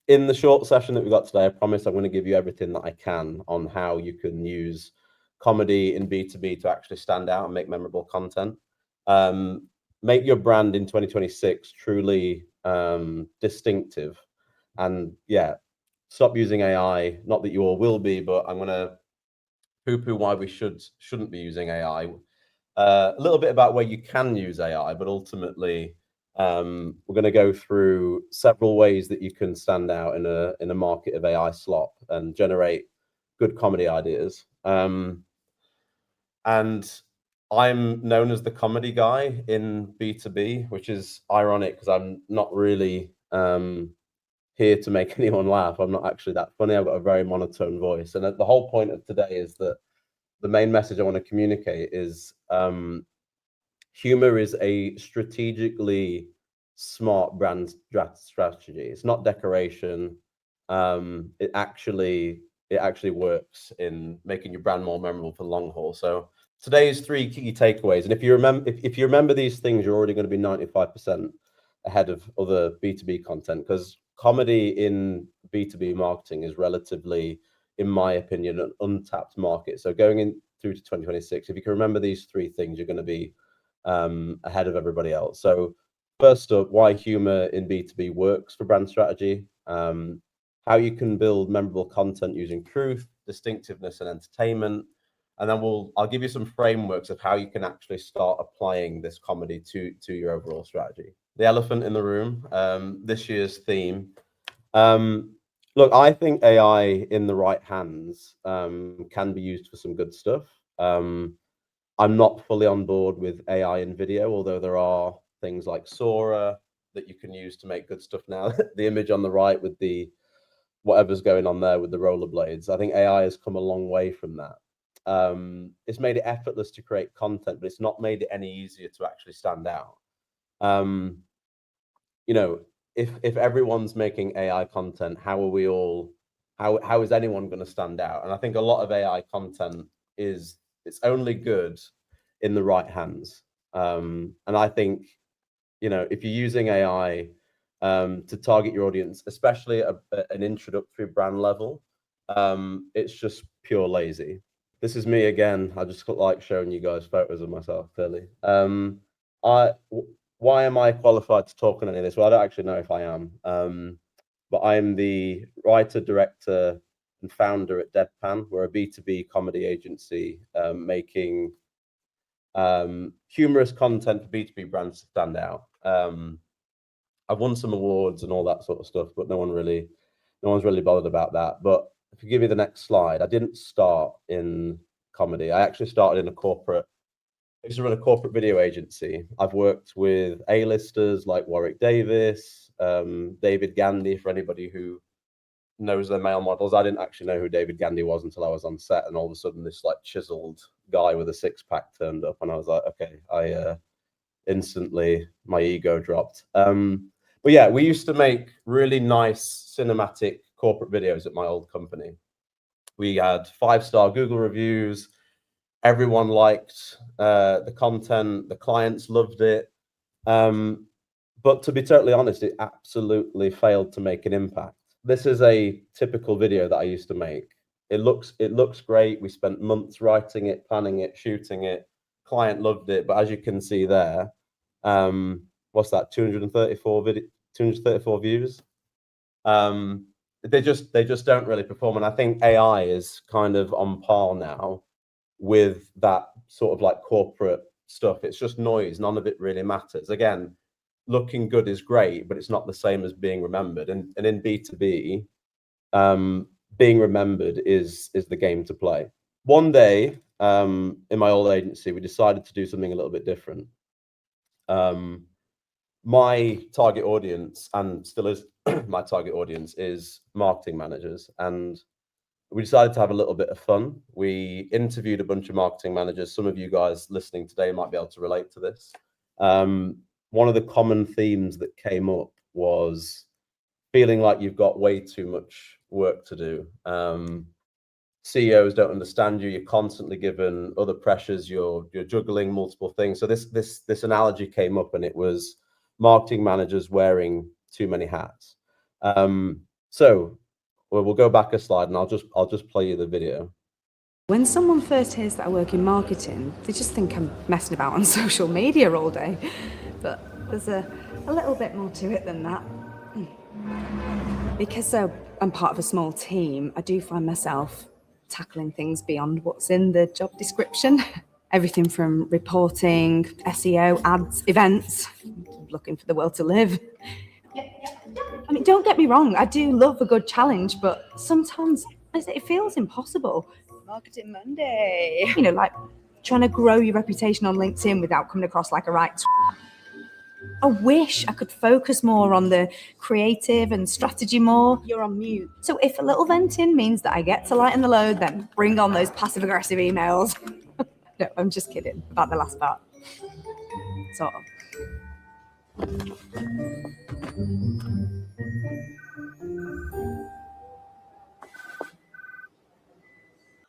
in the short session that we got today, I promise I'm going to give you everything that I can on how you can use comedy in B2B to actually stand out and make memorable content. Make your brand in 2026 truly distinctive. And yeah, stop using AI. Not that you all will be, but I'm going to poo-poo why we shouldn't be using AI. A little bit about where you can use AI, but ultimately, we're going to go through several ways that you can stand out in a market of AI slop and generate good comedy ideas. And I'm known as the comedy guy in B2B, which is ironic because I'm not really here to make anyone laugh. I'm not actually that funny. I've got a very monotone voice. And the whole point of today is that the main message I want to communicate is humor is a strategically smart brand strategy. It's not decoration. It actually works in making your brand more memorable for the long haul. So today's 3 key takeaways, and if you remember these things, you're already going to be 95% ahead of other B2B content, because comedy in B2B marketing is relatively, in my opinion, an untapped market. So going in through to 2026, if you can remember these 3 things, you're going to be ahead of everybody else. So first up, why humor in B2B works for brand strategy, how you can build memorable content using truth, distinctiveness, and entertainment. And then I'll give you some frameworks of how you can actually start applying this comedy to your overall strategy. The elephant in the room, this year's theme. Look, I think AI in the right hands can be used for some good stuff. I'm not fully on board with AI in video, although there are things like Sora that you can use to make good stuff now. The image on the right with the whatever's going on there with the rollerblades. I think AI has come a long way from that. It's made it effortless to create content, but it's not made it any easier to actually stand out. Um, you know, if everyone's making AI content, how are we all? How is anyone going to stand out? And I think a lot of AI content it's only good in the right hands. And I think if you're using AI to target your audience, especially at an introductory brand level, it's just pure lazy. This is me again. I just like showing you guys photos of myself, clearly. I why am I qualified to talk on any of this? Well, I don't actually know if I am, but I'm the writer, director, and founder at Deadpan. We're a B2B comedy agency making humorous content for B2B brands to stand out. I've won some awards and all that sort of stuff, but no one's really bothered about that. But if you give me the next slide, I didn't start in comedy. I actually started in I used to run a corporate video agency. I've worked with A-listers like Warwick Davis, David Gandy, for anybody who knows their male models. I didn't actually know who David Gandy was until I was on set, and all of a sudden this like chiseled guy with a 6-pack turned up, and I was like, okay, I instantly my ego dropped. But yeah, we used to make really nice cinematic corporate videos at my old company. We had 5-star Google reviews. Everyone liked the content. The clients loved it. But to be totally honest, it absolutely failed to make an impact. This is a typical video that I used to make. It looks great. We spent months writing it, planning it, shooting it. Client loved it, but as you can see there, what's that? 234 views. They just don't really perform, and I think AI is kind of on par now with that sort of like corporate stuff. It's just noise. None of it really matters. Again, looking good is great, but it's not the same as being remembered. And in B2B, being remembered is the game to play. One day, in my old agency, we decided to do something a little bit different. My target audience, and still is my target audience, is marketing managers. And we decided to have a little bit of fun. We interviewed a bunch of marketing managers. Some of you guys listening today might be able to relate to this. One of the common themes that came up was feeling like you've got way too much work to do. CEOs don't understand you. You're constantly given other pressures. You're juggling multiple things. So this analogy came up, and it was marketing managers wearing too many hats. So we'll go back a slide and I'll just play you the video. When someone first hears that I work in marketing, they just think I'm messing about on social media all day. But there's a little bit more to it than that. Because I'm part of a small team, I do find myself tackling things beyond what's in the job description. Everything from reporting, SEO, ads, events, looking for the will to live. I mean, don't get me wrong, I do love a good challenge, but sometimes it feels impossible. Marketing Monday. You know, like trying to grow your reputation on LinkedIn without coming across like a right. I wish I could focus more on the creative and strategy more. You're on mute. So if a little venting means that I get to lighten the load, then bring on those passive-aggressive emails. No, I'm just kidding about the last part. Sort of.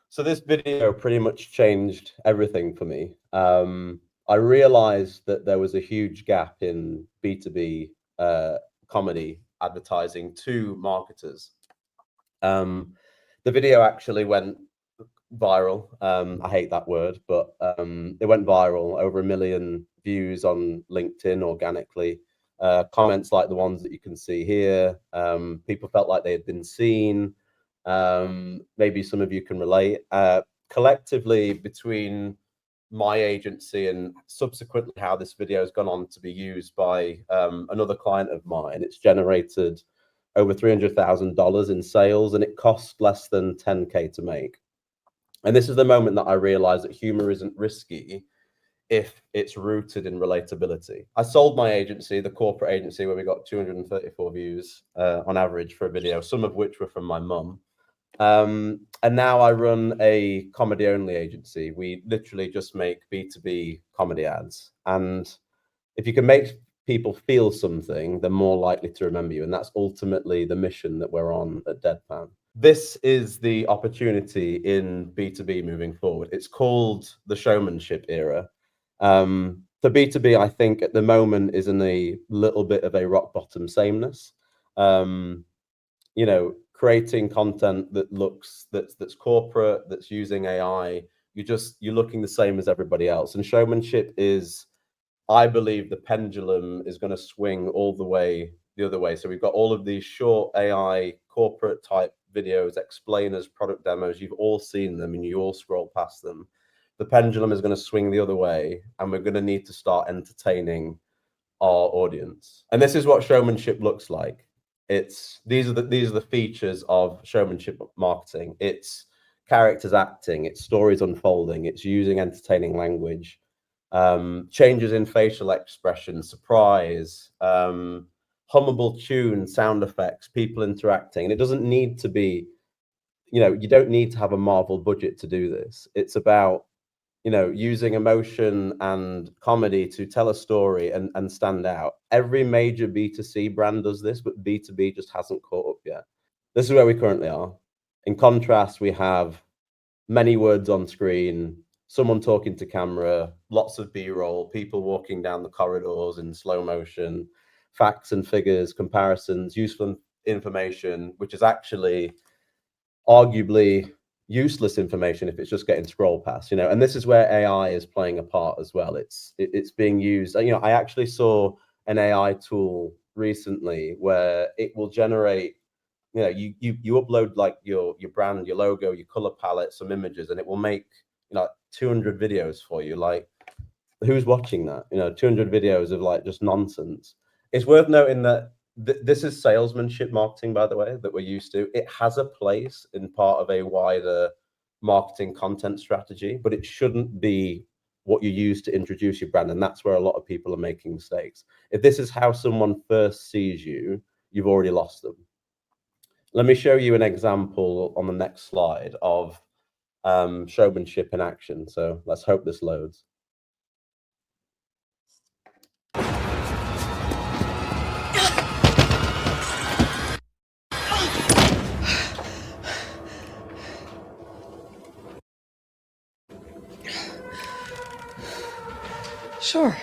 So this video pretty much changed everything for me. I realized that there was a huge gap in B2B comedy advertising to marketers. The video actually went viral. I hate that word, but it went viral, over 1 million views on LinkedIn organically. Comments like the ones that you can see here. People felt like they had been seen. Maybe some of you can relate. Collectively, between my agency and subsequently how this video has gone on to be used by another client of mine, it's generated over $300,000 in sales, and it cost less than 10K to make. And this is the moment that I realized that humor isn't risky if it's rooted in relatability. I sold my agency, the corporate agency, where we got 234 views on average for a video, some of which were from my mum. And now I run a comedy only agency. We literally just make B2B comedy ads. And if you can make people feel something, they're more likely to remember you. And that's ultimately the mission that we're on at Deadpan. This is the opportunity in B2B moving forward. It's called the showmanship era. For B2B, I think at the moment is in a little bit of a rock bottom sameness. You know, creating content that looks that's corporate, that's using AI. You're looking the same as everybody else. And showmanship is, I believe, the pendulum is going to swing all the way the other way. So we've got all of these short AI corporate type videos, explainers, product demos. You've all seen them and you all scroll past them. The pendulum is going to swing the other way, and we're going to need to start entertaining our audience. And this is what showmanship looks like. These are the features of showmanship marketing. It's characters acting, it's stories unfolding, it's using entertaining language, changes in facial expression, surprise, hummable tune, sound effects, people interacting. And it doesn't need to be, you know, you don't need to have a Marvel budget to do this. It's about, you know, using emotion and comedy to tell a story and stand out. Every major B2C brand does this, but B2B just hasn't caught up yet. This is where we currently are. In contrast, we have many words on screen, someone talking to camera, lots of B-roll, people walking down the corridors in slow motion, facts and figures, comparisons, useful information, which is actually arguably useless information if it's just getting scrolled past, you know. And this is where AI is playing a part as well. It's being used. You know, I actually saw an AI tool recently where it will generate, you know, you upload like your brand, your logo, your color palette, some images, and it will make, you know, 200 videos for you. Like, who's watching that? You know, 200 videos of like just nonsense. It's worth noting that this is salesmanship marketing, by the way, that we're used to. It has a place in part of a wider marketing content strategy, but it shouldn't be what you use to introduce your brand. And that's where a lot of people are making mistakes. If this is how someone first sees you, you've already lost them. Let me show you an example on the next slide of showmanship in action. So let's hope this loads. Sure.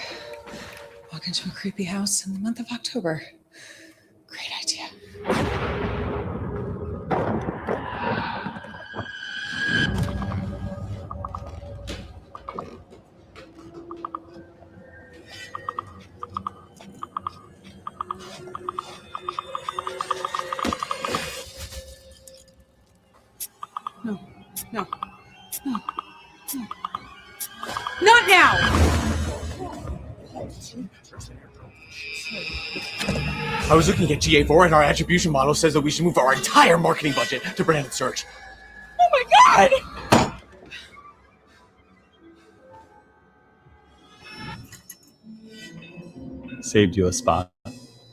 Walk into a creepy house in the month of October. Great idea. No. No. No. Not now! I was looking at GA4 and our attribution model says that we should move our entire marketing budget to branded search. Oh my god! Saved you a spot.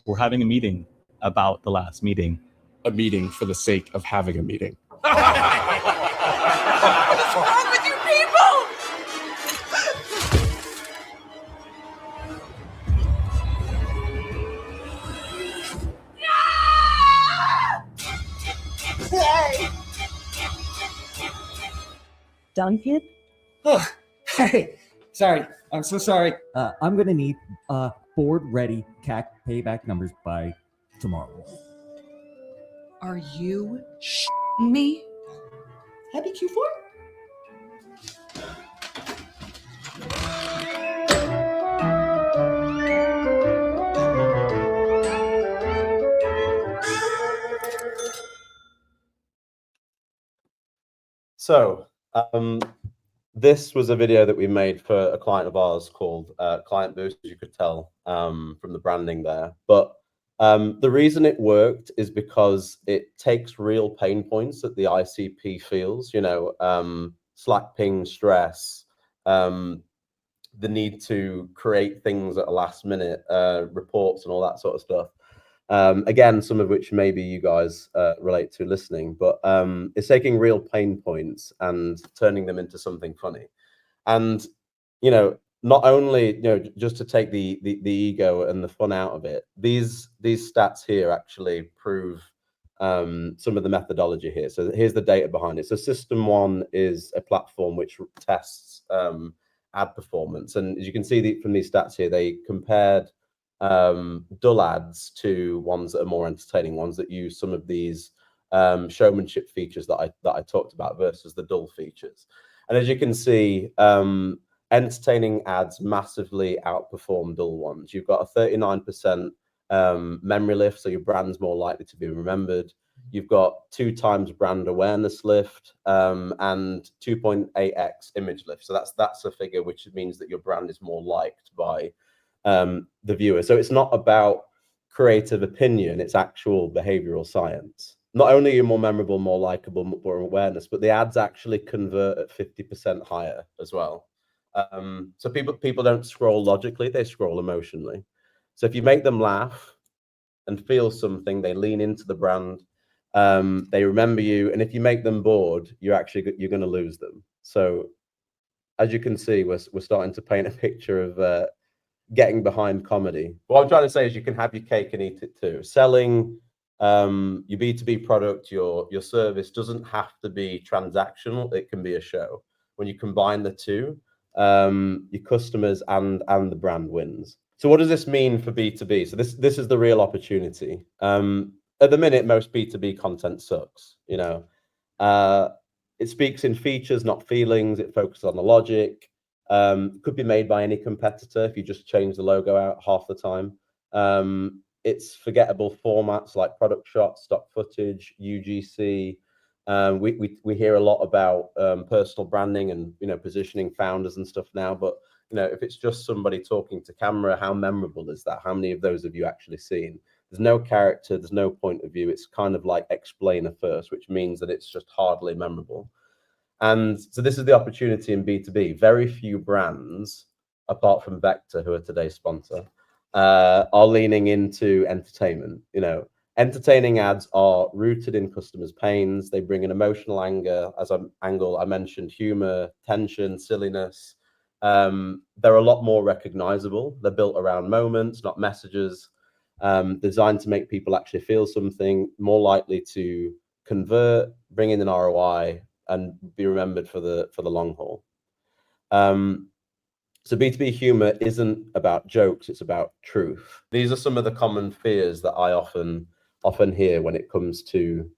We're having a meeting about the last meeting. A meeting for the sake of having a meeting. What's wrong with you people? Duncan? Oh, hey, sorry. I'm so sorry. I'm gonna need board-ready CAC payback numbers by tomorrow. Are you shitting me? Happy Q4? So this was a video that we made for a client of ours called Client Boost, as you could tell from the branding there. But the reason it worked is because it takes real pain points that the ICP feels, you know, Slack ping stress, the need to create things at a last minute, reports and all that sort of stuff. Again, some of which maybe you guys relate to listening, but it's taking real pain points and turning them into something funny. And, you know, not only, you know, just to take the ego and the fun out of it, these stats here actually prove some of the methodology here. So here's the data behind it. So System 1 is a platform which tests ad performance. And as you can see from these stats here, they compared dull ads to ones that are more entertaining, ones that use some of these showmanship features that I talked about versus the dull features. And as you can see, entertaining ads massively outperform dull ones. You've got a 39% memory lift, so your brand's more likely to be remembered. You've got 2 times brand awareness lift and 2.8x image lift. So that's a figure which means that your brand is more liked by the viewer. So it's not about creative opinion, it's actual behavioral science. Not only are you more memorable, more likable, more awareness, but the ads actually convert at 50% higher as well. So people don't scroll logically, they scroll emotionally. So if you make them laugh and feel something, they lean into the brand, they remember you, and if you make them bored, you're going to lose them. So as you can see, we're starting to paint a picture of getting behind comedy. What I'm trying to say is you can have your cake and eat it too. Selling your B2B product, your service doesn't have to be transactional. It can be a show. When you combine the two, your customers and the brand wins. So what does this mean for B2B? So this is the real opportunity. At the minute, most B2B content sucks. You know, it speaks in features, not feelings. It focuses on the logic. Could be made by any competitor if you just change the logo out half the time. It's forgettable formats like product shots, stock footage, UGC. We hear a lot about personal branding and, you know, positioning founders and stuff now. But, you know, if it's just somebody talking to camera, how memorable is that? How many of those have you actually seen? There's no character, there's no point of view. It's kind of like explainer first, which means that it's just hardly memorable. And so this is the opportunity in B2B. Very few brands, apart from Vector, who are today's sponsor, are leaning into entertainment. You know, entertaining ads are rooted in customers' pains. They bring an emotional angle. I mentioned humor, tension, silliness. They're a lot more recognizable. They're built around moments, not messages. Designed to make people actually feel something, more likely to convert, bring in an ROI, and be remembered for the long haul. So B2B humor isn't about jokes, it's about truth. These are some of the common fears that I often hear when it comes to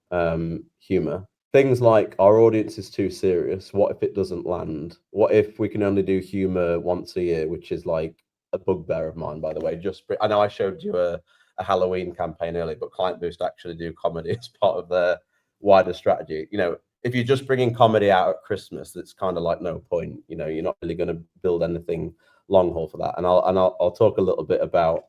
humor. Things like, our audience is too serious. What if it doesn't land? What if we can only do humor once a year, which is like a bugbear of mine, by the way. I know I showed you a Halloween campaign earlier, but Client Boost actually do comedy as part of their wider strategy. You know, if you're just bringing comedy out at Christmas, it's kind of like no point. You know, you're not really going to build anything long haul for that. And I'll talk a little bit about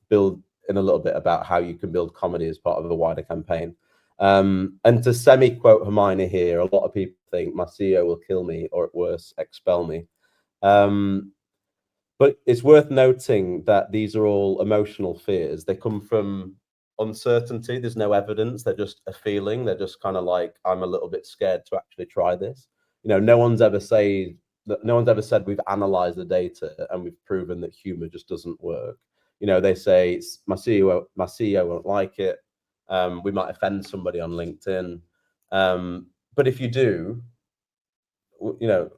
build in a little bit about how you can build comedy as part of a wider campaign. And to semi-quote Hermione here, a lot of people think my CEO will kill me or at worst expel me. But it's worth noting that these are all emotional fears. They come from uncertainty. There's no evidence. They're just a feeling. They're just kind of like, I'm a little bit scared to actually try this. You know, no one's ever said we've analyzed the data and we've proven that humor just doesn't work. You know, they say my CEO won't like it. We might offend somebody on LinkedIn. But if you do, you know,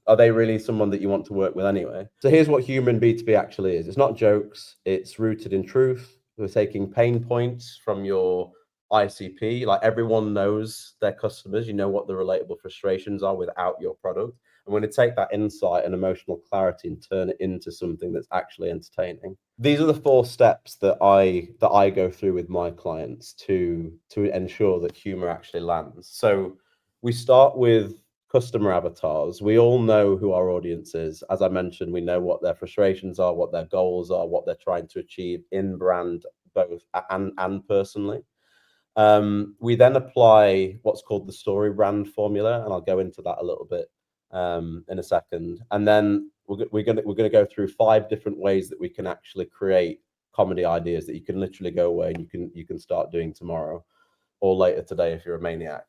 are they really someone that you want to work with anyway? So here's what humor in B2B actually is. It's not jokes. It's rooted in truth. We're taking pain points from your ICP. Like everyone knows their customers. You know what the relatable frustrations are without your product. And we're going to take that insight and emotional clarity and turn it into something that's actually entertaining. These are the 4 steps that I go through with my clients to ensure that humor actually lands. So we start with customer avatars. We all know who our audience is. As I mentioned, we know what their frustrations are, what their goals are, what they're trying to achieve in brand, both and personally. We then apply what's called the story brand formula, and I'll go into that a little bit in a second. And then we're gonna go through 5 different ways that we can actually create comedy ideas that you can literally go away and you can start doing tomorrow or later today if you're a maniac.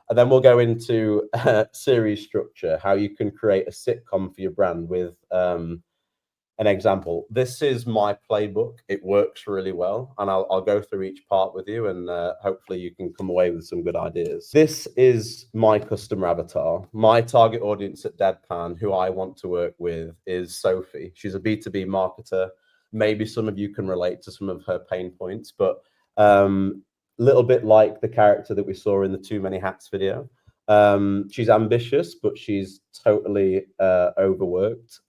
And then we'll go into series structure, how you can create a sitcom for your brand with an example. This is my playbook. It works really well, and I'll go through each part with you, and hopefully you can come away with some good ideas. This is my customer avatar. My target audience at Deadpan, who I want to work with, is Sophie. She's a B2B marketer. Maybe some of you can relate to some of her pain points, but little bit like the character that we saw in the Too Many Hats video. She's ambitious, but she's totally overworked.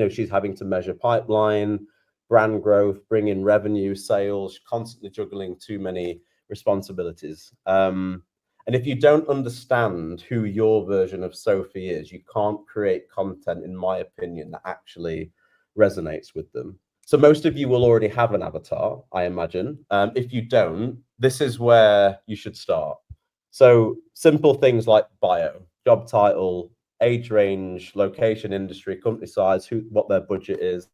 She's having to measure pipeline, brand growth, bring in revenue, sales, constantly juggling too many responsibilities. And if you don't understand who your version of Sophie is, you can't create content, in my opinion, that actually resonates with them. So most of you will already have an avatar, I imagine. If you don't, this is where you should start. So simple things like bio, job title, age range, location, industry, company size, what their budget is.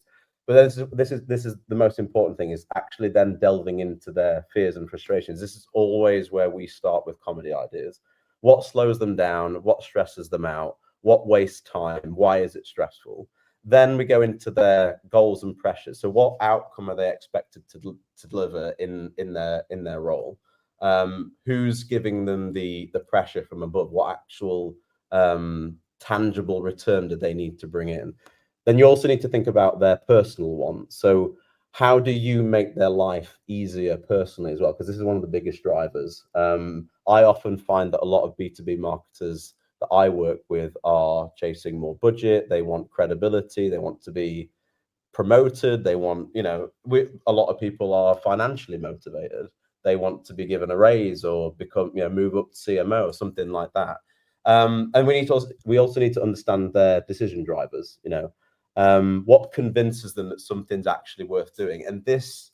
But this is the most important thing, is actually then delving into their fears and frustrations. This is always where we start with comedy ideas. What slows them down? What stresses them out? What wastes time? Why is it stressful? Then we go into their goals and pressures. So what outcome are they expected to deliver in their role? Who's giving them the pressure from above? What actual tangible return do they need to bring in? Then you also need to think about their personal wants. So how do you make their life easier personally as well? Because this is one of the biggest drivers. I often find that a lot of B2B marketers that I work with are chasing more budget. They want credibility. They want to be promoted. They want, a lot of people are financially motivated. They want to be given a raise or become, move up to CMO or something like that. And we also need to understand their decision drivers. What convinces them that something's actually worth doing. And this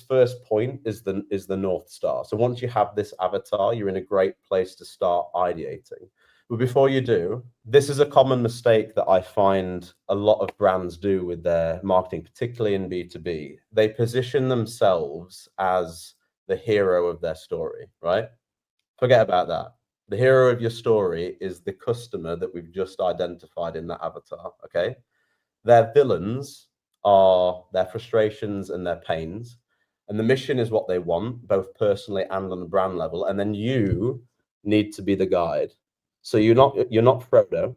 first point is the North Star. So once you have this avatar, you're in a great place to start ideating. But before you do, this is a common mistake that I find a lot of brands do with their marketing, particularly in B2B. They position themselves as the hero of their story, right? Forget about that. The hero of your story is the customer that we've just identified in that avatar, okay? Their villains are their frustrations and their pains. And the mission is what they want, both personally and on the brand level. And then you need to be the guide. So you're not Frodo.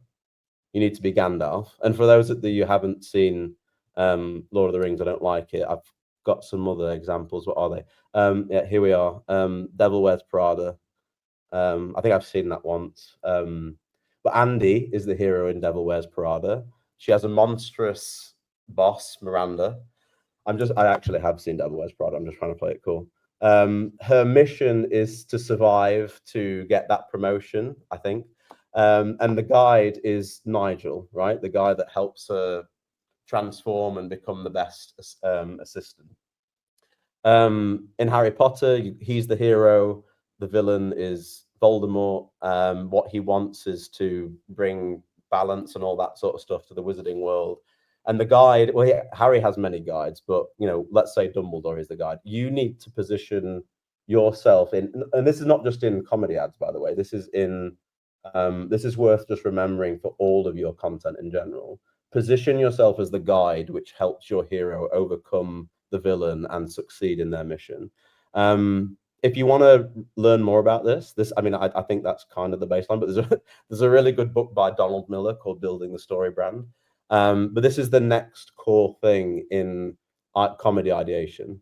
You need to be Gandalf. And for those that you haven't seen Lord of the Rings, I don't like it. I've got some other examples. What are they? Yeah, here we are. Devil Wears Prada. I think I've seen that once. But Andy is the hero in Devil Wears Prada. She has a monstrous boss, Miranda. I actually have seen Devil Wears Prada. I'm just trying to play it cool. Her mission is to survive to get that promotion, I think. And the guide is Nigel, right? The guy that helps her transform and become the best assistant. In Harry Potter, he's the hero. The villain is Voldemort. What he wants is to bring balance and all that sort of stuff to the wizarding world. And the guide, well, Harry has many guides, but let's say Dumbledore is the guide. You need to position yourself in, and this is not just in comedy ads, by the way. This is in, this is worth just remembering for all of your content in general. Position yourself as the guide, which helps your hero overcome the villain and succeed in their mission. If you want to learn more about this, I mean, I think that's kind of the baseline, but there's a really good book by Donald Miller called Building the Story Brand. But this is the next core thing in comedy ideation.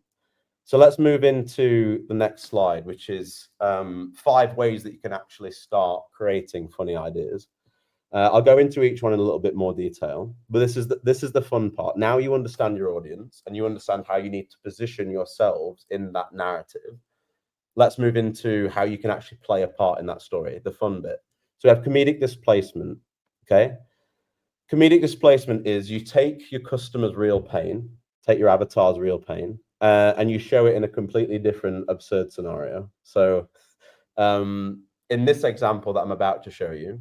So let's move into the next slide, which is 5 ways that you can actually start creating funny ideas. I'll go into each one in a little bit more detail, but this is the fun part. Now you understand your audience and you understand how you need to position yourselves in that narrative. Let's move into how you can actually play a part in that story, the fun bit. So we have comedic displacement, okay? Comedic displacement is you take your customer's real pain, take your avatar's real pain, and you show it in a completely different absurd scenario. So in this example that I'm about to show you,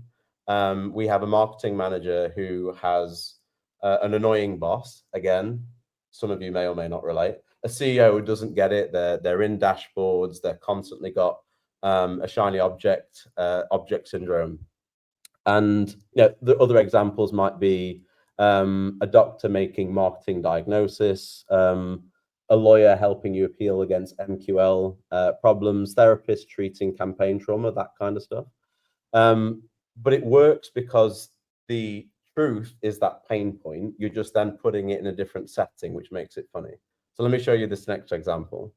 we have a marketing manager who has an annoying boss. Again, some of you may or may not relate. A CEO who doesn't get it. They're in dashboards. They're constantly got a shiny object syndrome. And the other examples might be a doctor making marketing diagnosis, a lawyer helping you appeal against MQL problems, therapists treating campaign trauma, that kind of stuff. But it works because the truth is that pain point. You're just then putting it in a different setting, which makes it funny. So let me show you this next example.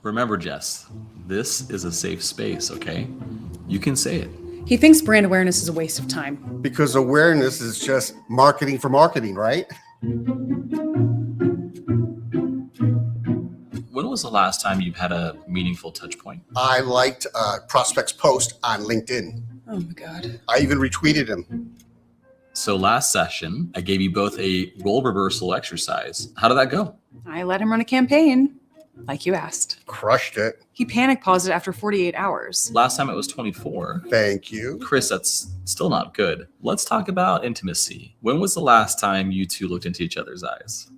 Remember, Jess, this is a safe space, okay? You can say it. He thinks brand awareness is a waste of time. Because awareness is just marketing for marketing, right? When was the last time you've had a meaningful touch point? I liked prospect's post on LinkedIn. Oh my God. I even retweeted him. So last session, I gave you both a role reversal exercise. How did that go? I let him run a campaign, like you asked. Crushed it. He panic paused it after 48 hours. Last time it was 24. Thank you. Chris, that's still not good. Let's talk about intimacy. When was the last time you two looked into each other's eyes?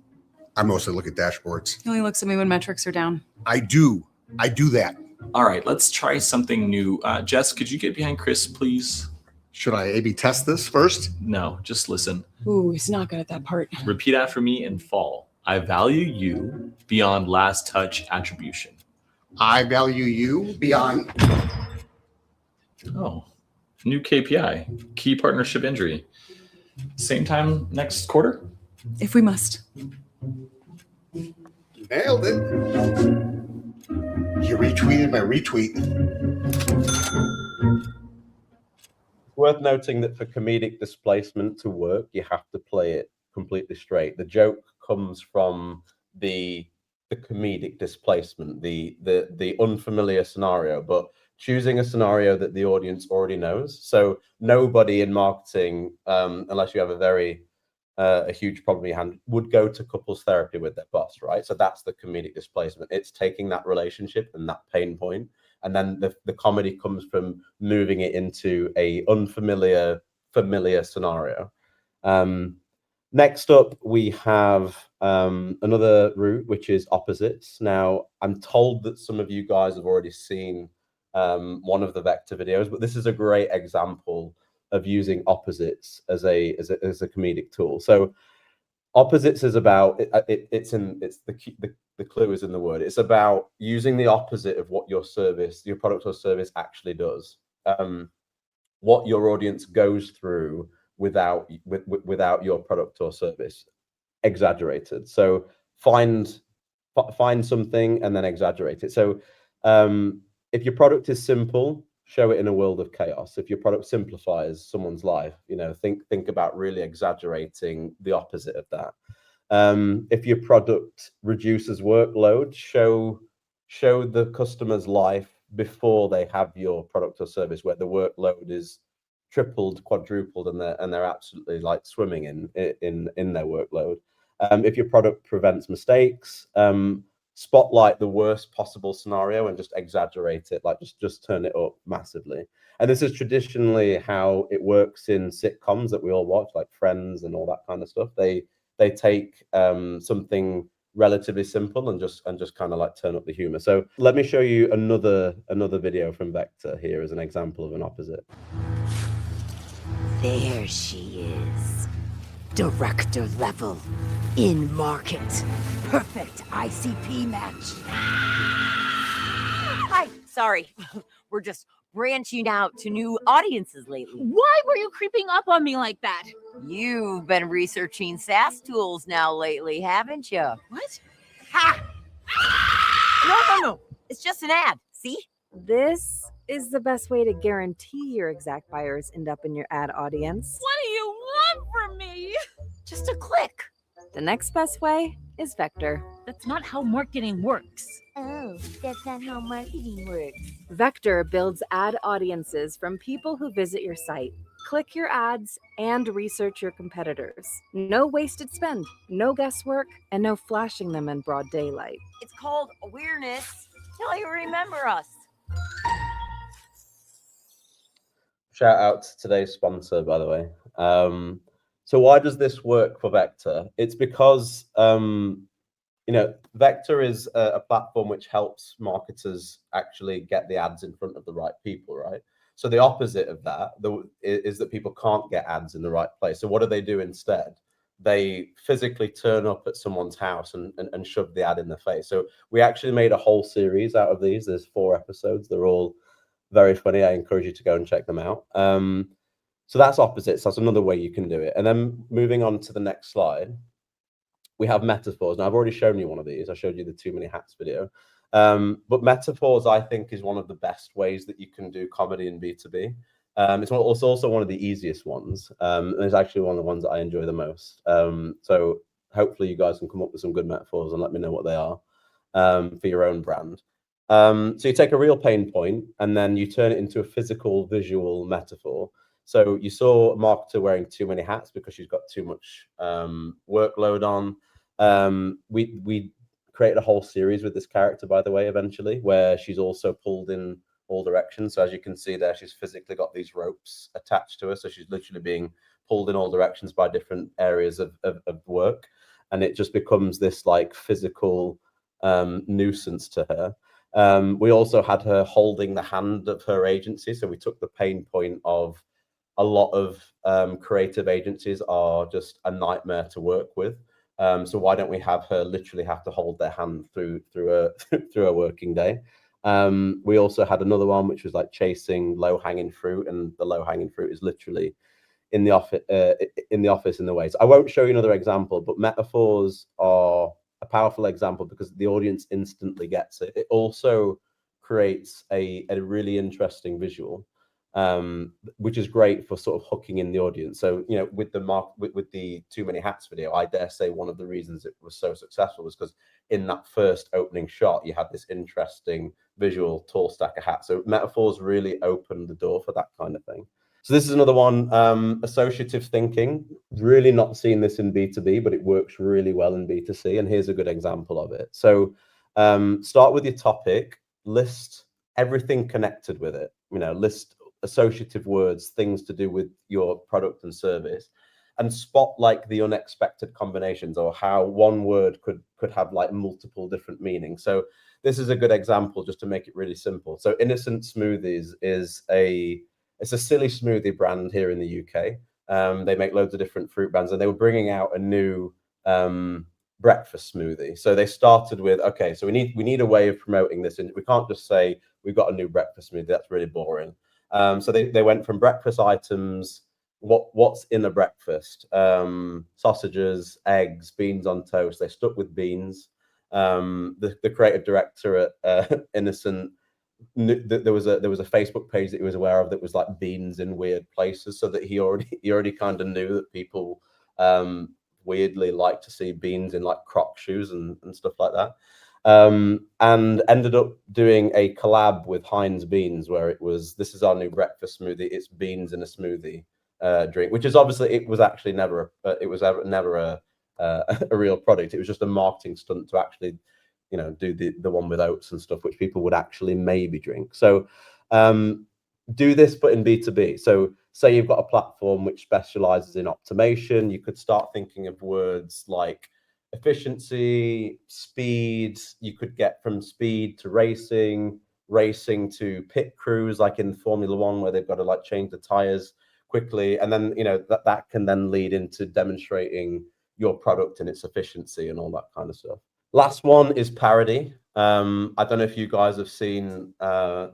I mostly look at dashboards. He only looks at me when metrics are down. I do that. All right, let's try something new. Jess, could you get behind Chris, please? Should I A/B test this first? No, just listen. Ooh, he's not good at that part. Repeat after me and fall. I value you beyond last touch attribution. I value you beyond. Oh, new KPI, key partnership injury. Same time next quarter? If we must. Nailed it. You retweeted my retweet. Worth noting that for comedic displacement to work, you have to play it completely straight. The joke comes from the comedic displacement, the unfamiliar scenario, but choosing a scenario that the audience already knows. So nobody in marketing, unless you have a huge problem in your hand, would go to couples therapy with their boss, right? So that's the comedic displacement. It's taking that relationship and that pain point, and then the comedy comes from moving it into a familiar scenario. Next up, we have another route, which is opposites. Now, I'm told that some of you guys have already seen one of the vector videos, but this is a great example of using opposites as a comedic tool. So opposites is about the clue is in the word. It's about using the opposite of what your product or service actually does. What your audience goes through without your product or service, exaggerated. So find something and then exaggerate it. So if your product is simple, show it in a world of chaos. If your product simplifies someone's life, think about really exaggerating the opposite of that. If your product reduces workload, show show the customer's life before they have your product or service, where the workload is tripled, quadrupled, and they're absolutely like swimming in their workload. If your product prevents mistakes, spotlight the worst possible scenario and just exaggerate it, like just turn it up massively. And this is traditionally how it works in sitcoms that we all watch, like Friends and all that kind of stuff. They take something relatively simple and just kind of like turn up the humor. So let me show you another video from Vector here as an example of an opposite. There she is. Director level. In market. Perfect ICP match. Hi, sorry. We're just branching out to new audiences lately. Why were you creeping up on me like that? You've been researching SaaS tools now lately, haven't you? What? Ha! No. It's just an ad. See? This is the best way to guarantee your exact buyers end up in your ad audience. What do you want from me? Just a click. The next best way is Vector. That's not how marketing works. Oh, that's not how marketing works. Vector builds ad audiences from people who visit your site. Click your ads and research your competitors. No wasted spend, no guesswork, and no flashing them in broad daylight. It's called awareness till you remember us. Shout out to today's sponsor, by the way. So why does this work for Vector? It's because Vector is a platform which helps marketers actually get the ads in front of the right people, right? So the opposite of that is that people can't get ads in the right place. So what do instead? They physically turn up at someone's house and shove the ad in their face. So we actually made a whole series out of these. There's 4 episodes. They're all very funny. I encourage you to go and check them out. So that's opposites. That's another way you can do it. And then moving on to the next slide, we have metaphors. Now, I've already shown you one of these. I showed you the Too Many Hats video. But metaphors, I think, is one of the best ways that you can do comedy in B2B. It's also one of the easiest ones. And it's actually one of the ones that I enjoy the most. So hopefully you guys can come up with some good metaphors and let me know what they are for your own brand. So you take a real pain point and then you turn it into a physical, visual metaphor. So you saw a marketer wearing too many hats because she's got too much workload on. We created a whole series with this character, by the way, eventually, where she's also pulled in all directions. So as you can see there, she's physically got these ropes attached to her. So she's literally being pulled in all directions by different areas of work. And it just becomes this like physical nuisance to her. We also had her holding the hand of her agency. So we took the pain point of a lot of creative agencies are just a nightmare to work with. So why don't we have her literally have to hold their hand through a working day? We also had another one which was like chasing low-hanging fruit, and the low-hanging fruit is literally in the office in the ways. I won't show you another example, but metaphors are a powerful example because the audience instantly gets it. It also creates a really interesting visual, which is great for sort of hooking in the audience. So, with the Too Many Hats video, I dare say one of the reasons it was so successful was because in that first opening shot, you had this interesting visual tall stack of hats. So metaphors really opened the door for that kind of thing. So this is another one, associative thinking. Really not seeing this in B2B, but it works really well in B2C. And here's a good example of it. So start with your topic, list everything connected with it, list associative words, things to do with your product and service, and spot like the unexpected combinations or how one word could have like multiple different meanings. So this is a good example just to make it really simple. So Innocent Smoothies is it's a silly smoothie brand here in the UK. They make loads of different fruit brands, and they were bringing out a new breakfast smoothie. So they started with, okay, so we need a way of promoting this, and we can't just say we've got a new breakfast smoothie. That's really boring. So they went from breakfast items, what's in a breakfast, sausages, eggs, beans on toast. They stuck with beans. The creative director at Innocent, there was a Facebook page that he was aware of that was like beans in weird places, so that he already kind of knew that people weirdly like to see beans in like Croc shoes and stuff like that. and ended up doing a collab with Heinz Beans, where it was, this is our new breakfast smoothie. It's beans in a smoothie drink, which is obviously, it was actually never a real product. It was just a marketing stunt to actually, you know, do the one with oats and stuff, which people would actually maybe drink. So do this, but in B2B. So say you've got a platform which specializes in optimization, you could start thinking of words like efficiency, speed. You could get from speed to racing, racing to pit crews, like in Formula One, where they've got to like change the tires quickly. And then, you know, that can then lead into demonstrating your product and its efficiency and all that kind of stuff. Last one is parody. I don't know if you guys have seen,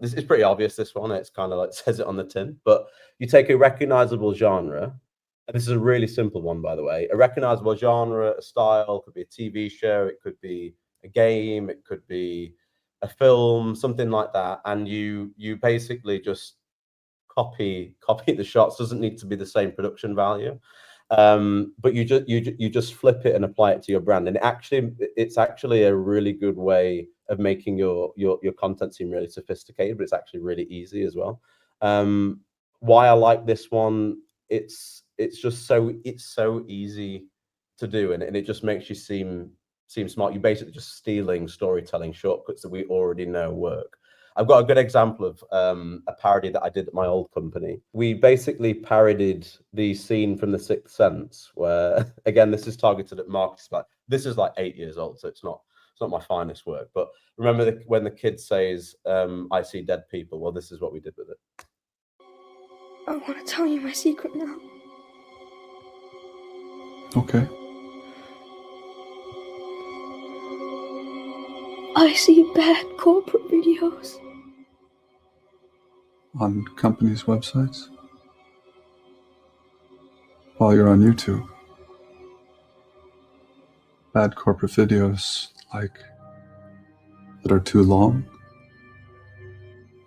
this is pretty obvious, this one. It's kind of like says it on the tin, but you take a recognizable genre, and this is a really simple one, by the way. A recognizable genre, a style, could be a TV show, it could be a game, it could be a film, something like that. And you basically just copy the shots. Doesn't need to be the same production value. But you just flip it and apply it to your brand, and it's actually a really good way of making your content seem really sophisticated, but it's actually really easy as well. Why I like this one, it's just so easy to do, and it just makes you seem smart. You're basically just stealing storytelling shortcuts that we already know work. I've got a good example of a parody that I did at my old company. We basically parodied the scene from The Sixth Sense, where, again, this is targeted at marketers, but this is like 8 years old, so it's not my finest work. But remember when the kid says, "I see dead people." Well, this is what we did with it. I want to tell you my secret now. Okay. I see bad corporate videos. On companies' websites? While you're on YouTube? Bad corporate videos, like, that are too long?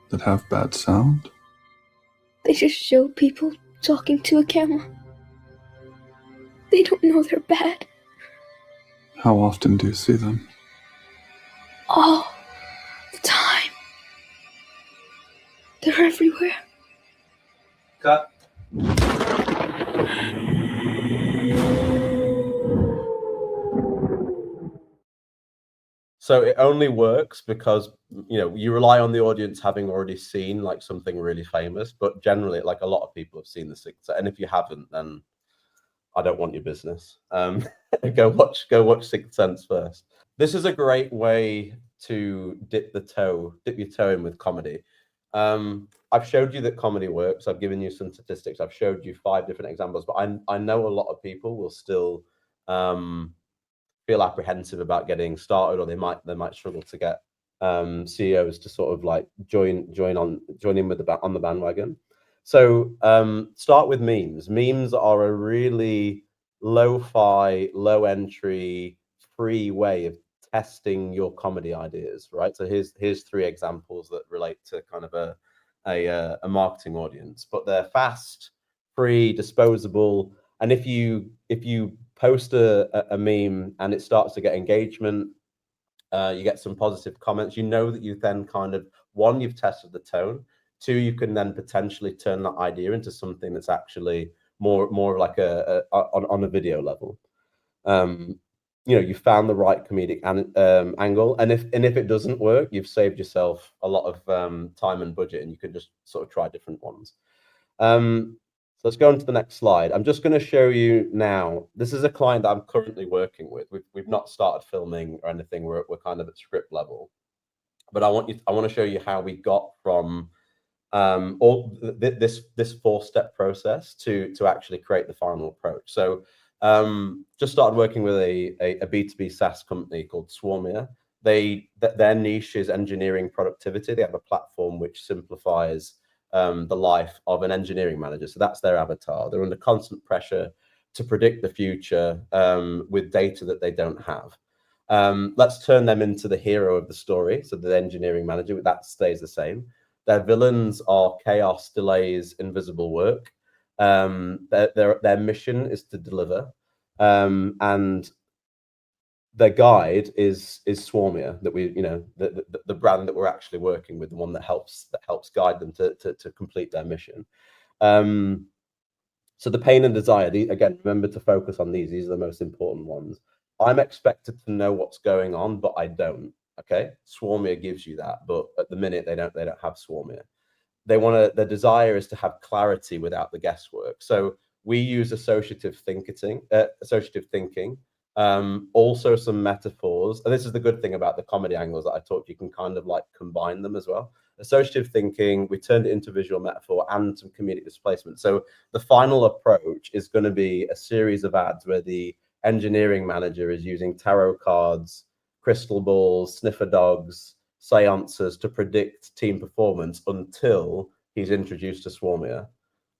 That have bad sound? They just show people talking to a camera. They don't know they're bad. How often do you see them? All the time. They're everywhere. Cut. So it only works because, you know, you rely on the audience having already seen like something really famous, but generally, like, a lot of people have seen The Sixth Sense, and if you haven't, then I don't want your business. Go watch Sixth Sense first. This is a great way to dip your toe in with comedy. I've showed you that comedy works. I've given you some statistics. I've showed you 5 different examples, but I know a lot of people will still feel apprehensive about getting started, or they might struggle to get CEOs to sort of like join in with on the bandwagon. So start with memes. Memes are a really lo-fi, low entry, free way of testing your comedy ideas, right? So here's 3 examples that relate to kind of a marketing audience, but they're fast, free, disposable. And if you post a meme and it starts to get engagement, you get some positive comments, you know that you then kind of, 1, you've tested the tone, 2, you can then potentially turn that idea into something that's actually more like on a video level. You know, you found the right comedic angle, and if it doesn't work, you've saved yourself a lot of time and budget, and you can just sort of try different ones. So let's go on to the next slide. I'm just going to show you now. This is a client that I'm currently working with. We've not started filming or anything. We're kind of at script level, but I want to show you how we got from all this 4-step process to actually create the final approach. So just started working with a B2B SaaS company called Swarmier. Their niche is engineering productivity. They have a platform which simplifies the life of an engineering manager. So that's their avatar. They're under constant pressure to predict the future with data that they don't have. Let's turn them into the hero of the story. So the engineering manager, that stays the same. Their villains are chaos, delays, invisible work. Their mission is to deliver. And their guide is Swarmier, that we, you know, the brand that we're actually working with, the one that helps guide them to complete their mission. So the pain and desire, again, remember to focus on these. These are the most important ones. I'm expected to know what's going on, but I don't. Okay, Swarmier gives you that, but at the minute they don't have Swarmier. They want to. Their desire is to have clarity without the guesswork. So we use associative thinking. Also some metaphors, and this is the good thing about the comedy angles that I talked. You can kind of like combine them as well. Associative thinking, we turned it into visual metaphor and some comedic displacement. So the final approach is going to be a series of ads where the engineering manager is using tarot cards, crystal balls, sniffer dogs, seances to predict team performance until he's introduced to Swarmier.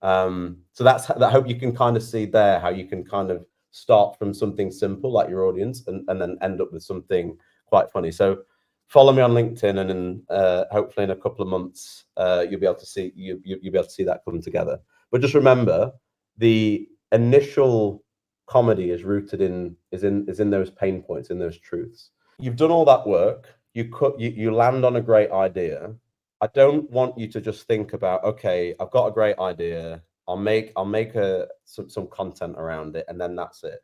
So I hope you can kind of see there how you can kind of start from something simple like your audience and then end up with something quite funny. So follow me on LinkedIn, and then hopefully in a couple of months you'll be able to see that come together. But just remember, the initial comedy is rooted in those pain points, in those truths. You've done all that work. You land on a great idea. I don't want you to just think about, okay, I've got a great idea. I'll make some content around it, and then that's it.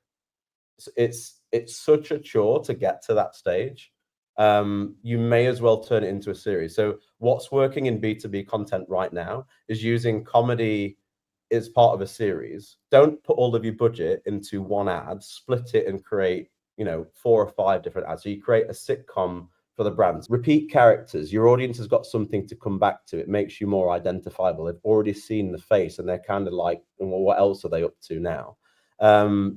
It's such a chore to get to that stage. You may as well turn it into a series. So what's working in B2B content right now is using comedy as part of a series. Don't put all of your budget into one ad, split it and create, 4 or 5 different ads. So you create a sitcom for the brands. Repeat characters. Your audience has got something to come back to. It makes you more identifiable. They've already seen the face and they're kind of like, well, what else are they up to now?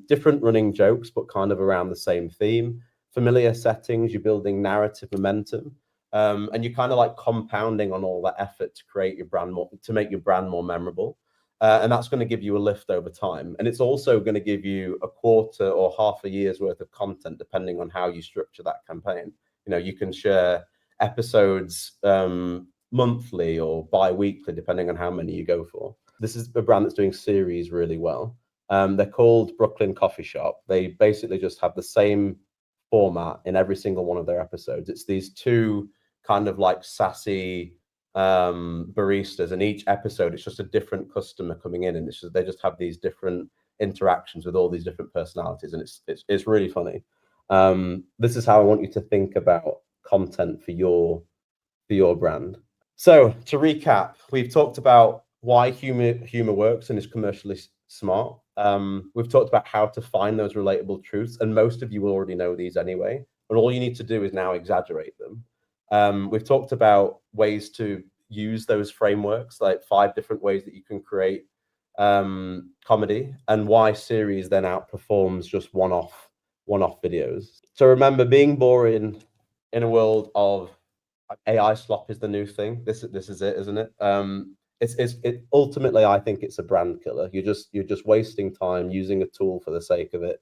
Different running jokes, but kind of around the same theme. Familiar settings, you're building narrative momentum. And you're kind of like compounding on all that effort to create your brand to make your brand more memorable. And that's going to give you a lift over time. And it's also going to give you a quarter or half a year's worth of content, depending on how you structure that campaign. You can share episodes monthly or bi-weekly, depending on how many you go for. This is a brand that's doing series really well. They're called Brooklyn Coffee Shop. They basically just have the same format in every single one of their episodes. It's these 2 kind of like sassy baristas, and each episode it's just a different customer coming in, and they just have these different interactions with all these different personalities, and it's really funny. This is how I want you to think about content for your brand. So to recap, we've talked about why humor works and is commercially smart. We've talked about how to find those relatable truths, and most of you will already know these anyway, but all you need to do is now exaggerate them. We've talked about ways to use those frameworks, like 5 different ways that you can create comedy, and why series then outperforms just one-off videos. So remember, being boring in a world of AI slop is the new thing. This is it, isn't it? It ultimately, I think it's a brand killer. You're just wasting time using a tool for the sake of it.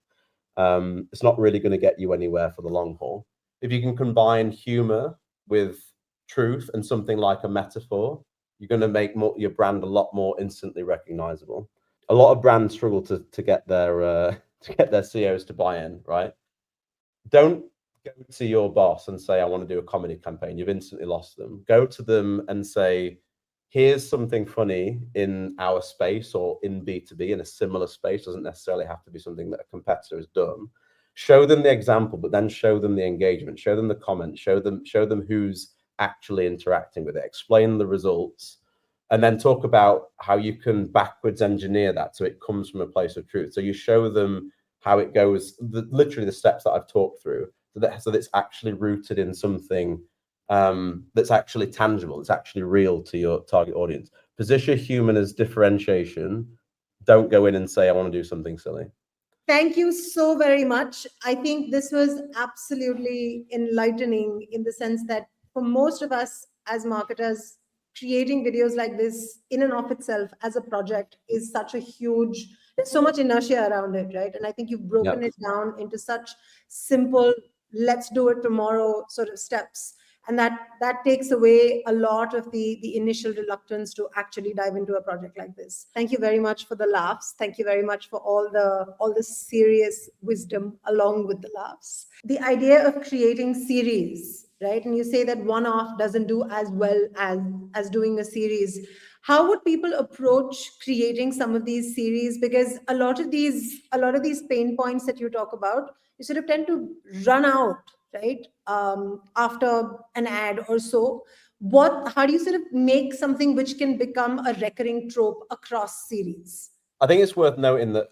It's not really going to get you anywhere for the long haul. If you can combine humor with truth and something like a metaphor, you're going to make your brand a lot more instantly recognizable. A lot of brands struggle to get their CEOs to buy in, right? Don't go to your boss and say, I want to do a comedy campaign. You've instantly lost them. Go to them and say, here's something funny in our space or in B2B in a similar space. Doesn't necessarily have to be something that a competitor has done. Show them the example, but then show them the engagement, show them the comments, show them who's actually interacting with it, explain the results, and then talk about how you can backwards engineer that so it comes from a place of truth. So you show them how it goes, literally the steps that I've talked through, so that it's actually rooted in something that's actually tangible, it's actually real to your target audience. Position human as differentiation. Don't go in and say, I want to do something silly. Thank you so very much. I think this was absolutely enlightening in the sense that for most of us as marketers, creating videos like this in and of itself as a project is such a huge, there's so much inertia around it, right? And I think you've broken it down into such simple, let's do it tomorrow sort of steps, And that takes away a lot of the initial reluctance to actually dive into a project like this. Thank you very much for the laughs. Thank you very much for all the serious wisdom along with the laughs. The idea of creating series, right? And you say that one-off doesn't do as well as doing a series. How would people approach creating some of these series? Because a lot of these pain points that you talk about, you sort of tend to run out, right? After an ad or so. How do you sort of make something which can become a recurring trope across series? I think it's worth noting that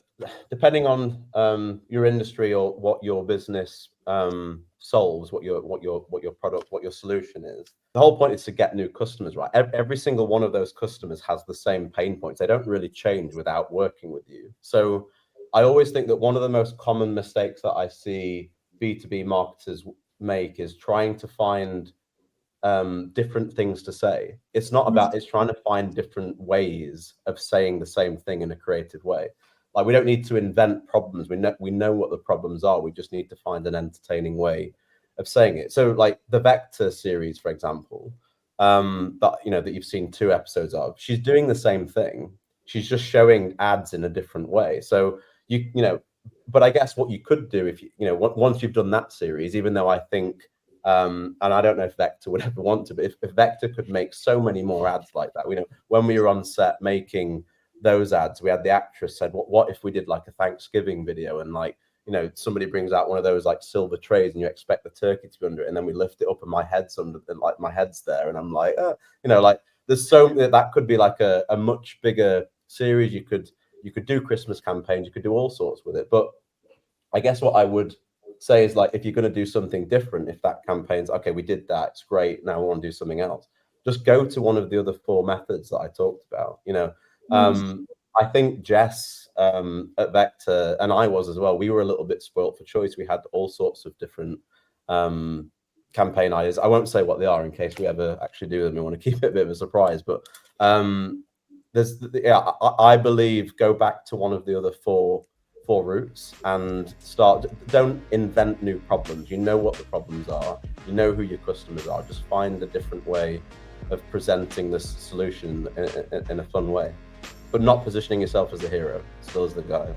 depending on your industry or what your business solves, what your product, what your solution is, the whole point is to get new customers, right? Every single one of those customers has the same pain points. They don't really change without working with you. So I always think that one of the most common mistakes that I see B2B marketers make is trying to find different things to say. It's not about, it's trying to find different ways of saying the same thing in a creative way. Like, we don't need to invent problems. We know what the problems are. We just need to find an entertaining way of saying it. So like the Vector series, for example, that you've seen 2 episodes of, she's doing the same thing. She's just showing ads in a different way. So but I guess what you could do if once you've done that series, even though I think and I don't know if Vector would ever want to, but if Vector could make so many more ads like that, when we were on set making those ads, we had the actress said, what if we did like a Thanksgiving video and somebody brings out one of those like silver trays and you expect the turkey to be under it, and then we lift it up and my head's under, and like my head's there, and I'm like, there's so that could be like a much bigger series. You could do Christmas campaigns, you could do all sorts with it. But I guess what I would say is, like, if you're going to do something different, if that campaign's okay, we did that, it's great, now we want to do something else, just go to one of the other 4 methods that I talked about. I think Jess at Vector, and I was as well, we were a little bit spoilt for choice. We had all sorts of different campaign ideas. I won't say what they are in case we ever actually do them. We want to keep it a bit of a surprise, but I believe go back to one of the other four routes and don't invent new problems. You know what the problems are, you know who your customers are, just find a different way of presenting this solution in a fun way, but not positioning yourself as the hero, still as the guy.